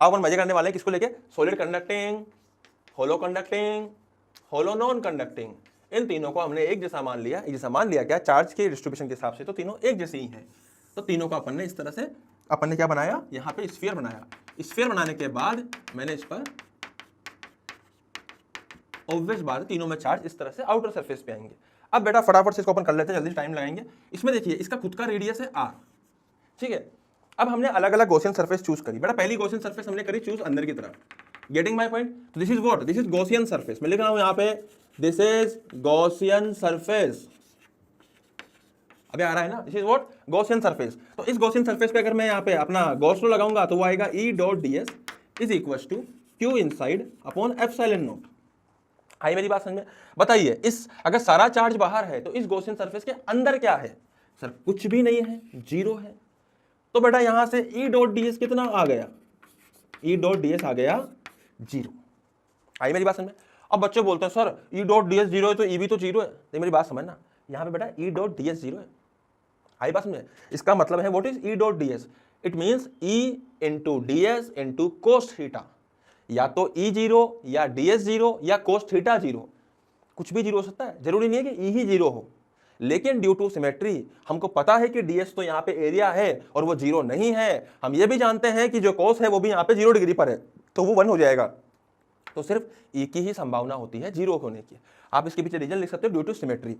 अब अपन मजे करने वाले हैं किसको लेके, सॉलिड कंडक्टिंग, होलो कंडक्टिंग, होलो नॉन कंडक्टिंग, इन तीनों को हमने एक जैसा मान लिया। एक जैसा मान लिया क्या, चार्ज के डिस्ट्रीब्यूशन के हिसाब से तो तीनों एक जैसे ही हैं। तो तीनों को अपन ने इस तरह से, अपन ने क्या बनाया, यहाँ पे स्फीयर बनाया। स्फीयर बनाने के बाद मैंने इस पर ऑब्वियस बात है तीनों में चार्ज इस तरह से आउटर सरफेस पे आएंगे। अब बेटा फटाफट से इसको अपन कर लेते हैं, जल्दी टाइम लगाएंगे। इसमें देखिए इसका खुद का रेडियस है r, ठीक है। अब हमने अलग अलग गॉसियन सरफेस चूज करी। बेटा पहली गॉसियन सरफेस हमने करी चूज अंदर की तरफ, गेटिंग माय पॉइंट। तो this is what, this is Gaussian surface. मैं लिख रहा हूं यहाँ पे दिस इज गॉसियन सरफेस, अबे आ रहा है ना, this is what Gaussian surface. तो इस गॉसियन सरफेस पे अगर मैं यहाँ पे अपना गॉस लॉ लगाऊंगा तो वो आएगा E dot ds is equal to Q inside upon epsilon naught. आई मेरी बात समझ में? बताइए इस अगर सारा चार्ज बाहर है तो इस गॉसियन सरफेस के अंदर क्या है? सर कुछ भी नहीं है, जीरो है। तो बेटा यहां से E डॉट ds कितना आ गया, E डॉट ds आ गया जीरो। आई मेरी बात समझ में? अब बच्चे बोलते हैं sir E dot ds zero है तो E भी तो जीरो है। तो मेरी बात समझना, यहां पे बेटा E डॉट ds जीरो है। आई बात समझे? इसका मतलब है what is E dot ds, it means E into ds into cos theta. या तो E जीरो या ds जीरो या कोस थीटा जीरो, कुछ भी जीरो हो सकता है, जरूरी नहीं है कि E ही जीरो हो। लेकिन ड्यू टू सिमेट्री हमको पता है कि ds तो यहाँ पे एरिया है और वो जीरो नहीं है। हम ये भी जानते हैं कि जो कोस है वो भी यहाँ पे 0 डिग्री पर है, तो वो 1 हो जाएगा। तो सिर्फ E की ही संभावना होती है जीरो होने की। आप इसके पीछे रीजन लिख सकते हो ड्यू टू सिमेट्री।